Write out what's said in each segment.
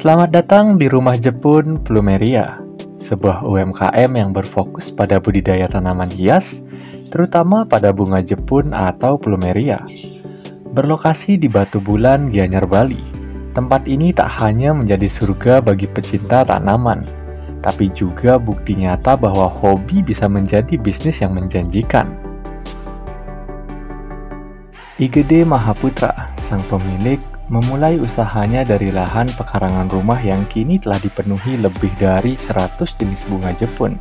Selamat datang di Rumah Jepun Plumeria, sebuah UMKM yang berfokus pada budidaya tanaman hias, terutama pada bunga Jepun atau Plumeria. Berlokasi di Batu Bulan, Gianyar, Bali, tempat ini tak hanya menjadi surga bagi pecinta tanaman, tapi juga bukti nyata bahwa hobi bisa menjadi bisnis yang menjanjikan. Igede Mahaputra, sang pemilik, memulai usahanya dari lahan pekarangan rumah yang kini telah dipenuhi lebih dari 100 jenis bunga Jepun.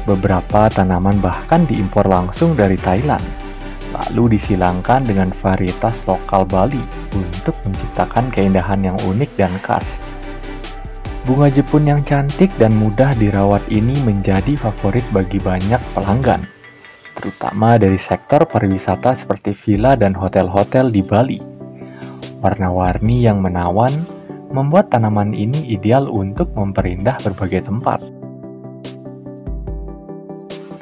Beberapa tanaman bahkan diimpor langsung dari Thailand, lalu disilangkan dengan varietas lokal Bali untuk menciptakan keindahan yang unik dan khas. Bunga Jepun yang cantik dan mudah dirawat ini menjadi favorit bagi banyak pelanggan, terutama dari sektor pariwisata seperti villa dan hotel-hotel di Bali. Warna-warni yang menawan membuat tanaman ini ideal untuk memperindah berbagai tempat.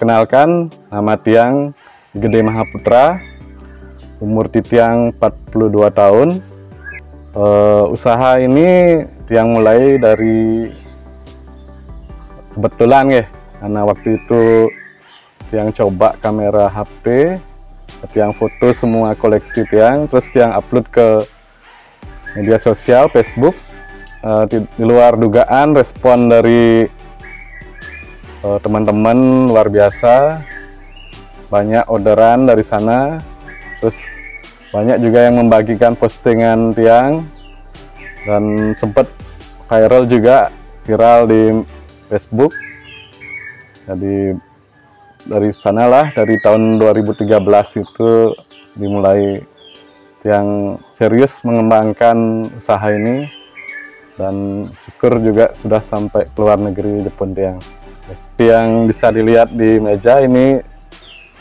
Kenalkan, nama Tiang Igede Mahaputra, umur Tiang 42 tahun. Usaha ini Tiang mulai dari kebetulan ya, karena waktu itu Tiang coba kamera HP, Tiang foto semua koleksi Tiang, terus Tiang upload ke media sosial, Facebook. Di luar dugaan, respon dari teman-teman luar biasa, banyak orderan dari sana, terus banyak juga yang membagikan postingan Tiang, dan sempat viral juga, viral di Facebook. Jadi dari sanalah, dari tahun 2013 itu dimulai yang serius mengembangkan usaha ini, dan syukur juga sudah sampai ke luar negeri Jepun Tiang. Yang bisa dilihat di meja ini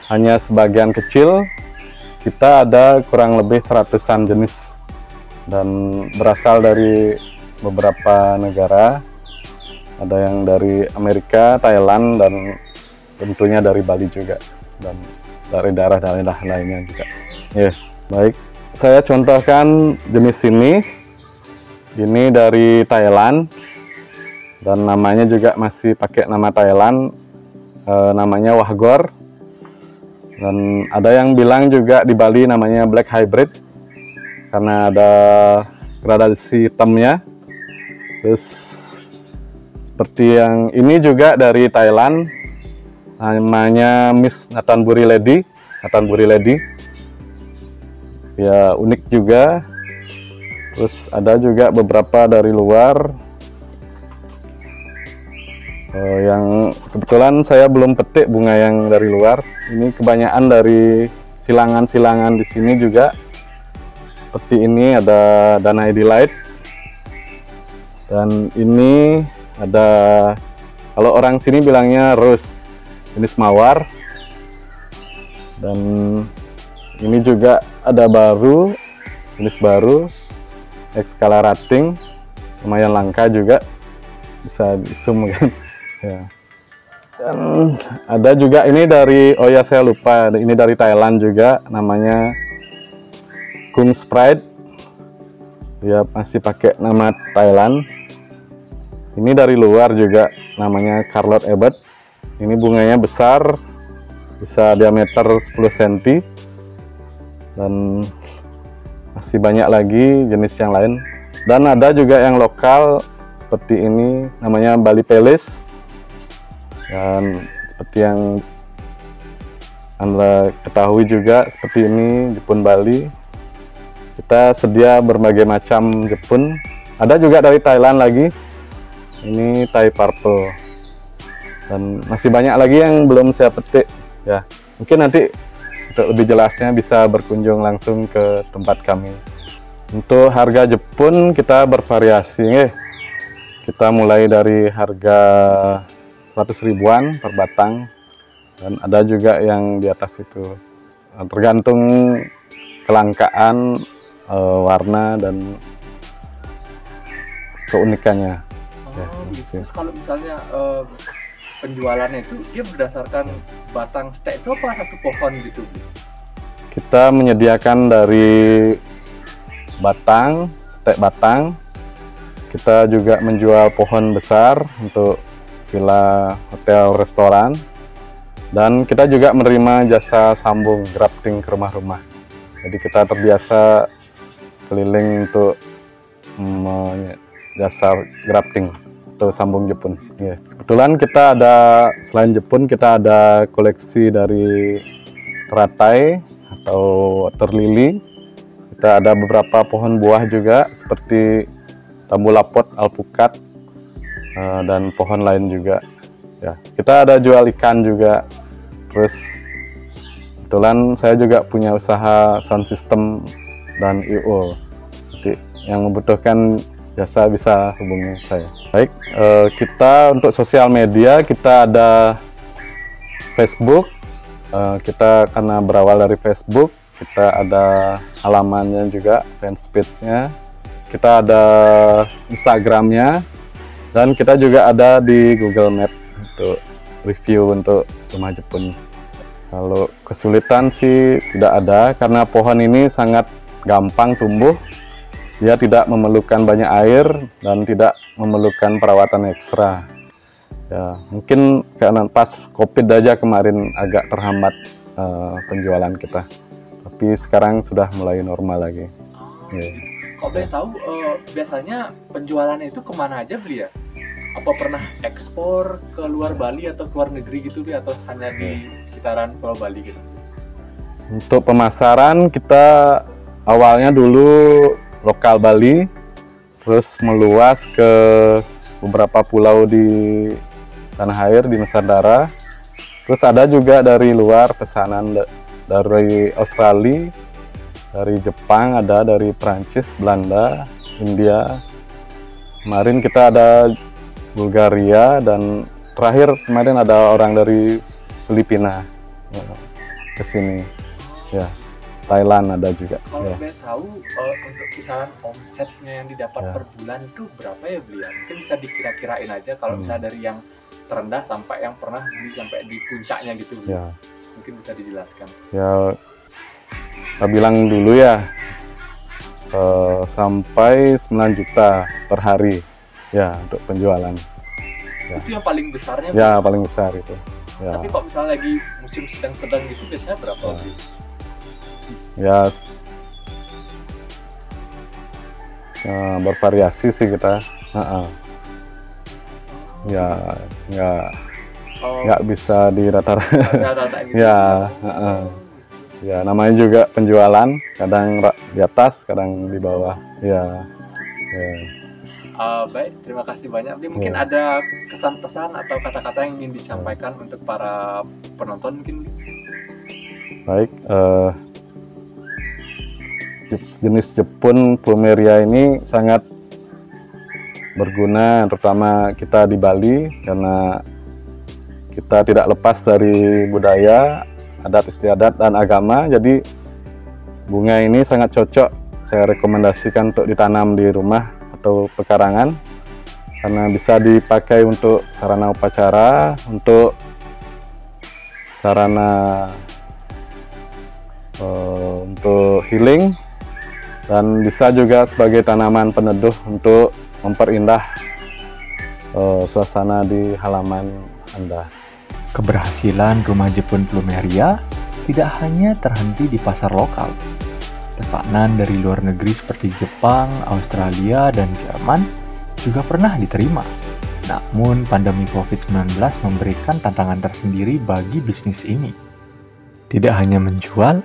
hanya sebagian kecil, kita ada kurang lebih 100-an jenis dan berasal dari beberapa negara, ada yang dari Amerika, Thailand, dan tentunya dari Bali juga, dan dari daerah-daerah lainnya juga. Baik. Saya contohkan jenis ini dari Thailand, dan namanya juga masih pakai nama Thailand, namanya Wahgor, dan ada yang bilang juga di Bali namanya Black Hybrid karena ada gradasi hitamnya. Terus seperti yang ini juga dari Thailand, namanya Miss Nathanbury Lady, ya unik juga. Terus ada juga beberapa dari luar, yang kebetulan saya belum petik bunga yang dari luar. Ini kebanyakan dari silangan-silangan di sini juga. Seperti ini ada Danai Delight, dan ini ada, kalau orang sini bilangnya rose, jenis mawar. Dan ini juga ada baru, jenis baru, Excalarating, lumayan langka juga, bisa di zoom kan. Ya. Dan ada juga ini dari, oh ya saya lupa, ini dari Thailand juga, namanya Kung Sprite, dia masih pakai nama Thailand. Ini dari luar juga, namanya Charlotte Ebert. Ini bunganya besar, bisa diameter 10 cm, dan masih banyak lagi jenis yang lain. Dan ada juga yang lokal seperti ini, namanya Bali Palace, dan seperti yang Anda ketahui juga, seperti ini Jepun Bali. Kita sedia berbagai macam Jepun. Ada juga dari Thailand lagi, ini Thai Purple, dan masih banyak lagi yang belum saya petik ya. Mungkin nanti untuk lebih jelasnya bisa berkunjung langsung ke tempat kami. Untuk harga Jepun kita bervariasi, kita mulai dari harga 100 ribuan per batang, dan ada juga yang di atas itu, tergantung kelangkaan, warna, dan keunikannya. Gitu. Terus kalau misalnya penjualannya itu dia berdasarkan batang stek itu apa satu pohon gitu? Kita menyediakan dari batang, stek batang, kita juga menjual pohon besar untuk villa, hotel, restoran, dan kita juga menerima jasa sambung grafting ke rumah-rumah. Jadi kita terbiasa keliling untuk jasa grafting atau sambung Jepun. Kebetulan kita ada, selain Jepun, kita ada koleksi dari teratai atau water lily. Kita ada beberapa pohon buah juga seperti tambu lapot, alpukat, dan pohon lain juga. Ya, kita ada jual ikan juga. Terus kebetulan saya juga punya usaha sound system dan I/O. Jadi yang membutuhkan jasa bisa hubungi saya. Baik, kita untuk sosial media kita ada Facebook. Kita karena berawal dari Facebook, kita ada halamannya juga, fanspage-nya. Kita ada Instagramnya, dan kita juga ada di Google Map untuk review untuk rumah Jepun. Kalau kesulitan sih tidak ada, karena pohon ini sangat gampang tumbuh. Dia tidak memerlukan banyak air dan tidak memerlukan perawatan ekstra. Ya, mungkin karena pas COVID aja kemarin agak terhambat penjualan kita. Tapi sekarang sudah mulai normal lagi. Kalau boleh tahu, biasanya penjualannya itu kemana aja beli ya? Apa pernah ekspor ke luar Bali atau ke luar negeri gitu, atau hanya di sekitaran Pulau Bali gitu? Untuk pemasaran kita awalnya dulu lokal Bali, terus meluas ke beberapa pulau di tanah air di Nusantara. Terus ada juga dari luar pesanan dari Australia, dari Jepang, ada dari Prancis, Belanda, India. Kemarin kita ada Bulgaria, dan terakhir kemarin ada orang dari Filipina ke sini. Ya, Thailand ada juga. Kalau boleh tahu, untuk kisaran omsetnya yang didapat per bulan itu berapa ya beli ya? Mungkin bisa dikira-kirain aja kalau misalnya dari yang terendah sampai yang pernah beli sampai di puncaknya gitu. Ya. Mungkin bisa dijelaskan. Ya, kita bilang dulu ya, sampai 9 juta per hari ya untuk penjualan. Ya. Itu yang paling besarnya? Ya, paling besar itu. Ya. Tapi kok misalnya lagi musim sedang-sedang gitu, biasanya berapa? Ya, bervariasi sih kita. Ya, nggak bisa di rata-rata. Gitu. Ya, ya, namanya juga penjualan, kadang di atas, kadang di bawah. Ya. Baik, terima kasih banyak. Mungkin ada kesan-pesan atau kata-kata yang ingin disampaikan untuk para penonton mungkin? Baik, jenis Jepun plumeria ini sangat berguna, terutama kita di Bali, karena kita tidak lepas dari budaya, adat istiadat, dan agama. Jadi bunga ini sangat cocok, saya rekomendasikan untuk ditanam di rumah atau pekarangan, karena bisa dipakai untuk sarana upacara, untuk sarana untuk healing, dan bisa juga sebagai tanaman peneduh untuk memperindah suasana di halaman Anda. Keberhasilan rumah Jepun plumeria tidak hanya terhenti di pasar lokal. Pesanan dari luar negeri seperti Jepang, Australia, dan Jerman juga pernah diterima. Namun, pandemi COVID-19 memberikan tantangan tersendiri bagi bisnis ini. Tidak hanya menjual,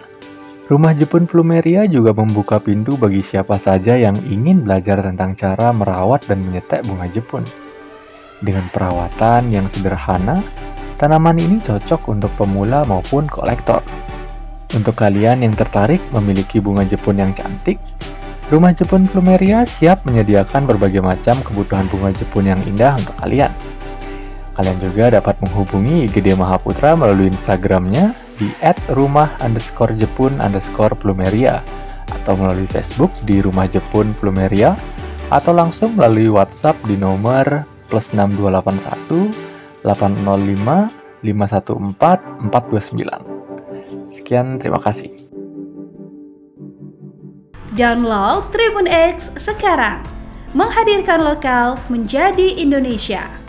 rumah Jepun plumeria juga membuka pintu bagi siapa saja yang ingin belajar tentang cara merawat dan menyetek bunga Jepun. Dengan perawatan yang sederhana, tanaman ini cocok untuk pemula maupun kolektor. Untuk kalian yang tertarik memiliki bunga Jepun yang cantik, rumah Jepun plumeria siap menyediakan berbagai macam kebutuhan bunga Jepun yang indah untuk kalian. Kalian juga dapat menghubungi IGD Mahaputra melalui Instagramnya di @rumah_jepun_plumeria atau melalui Facebook di Rumah Jepun Plumeria, atau langsung melalui WhatsApp di nomor +6281 805 514 429. Sekian, terima kasih. Download Tribun X sekarang. menghadirkan lokal menjadi Indonesia.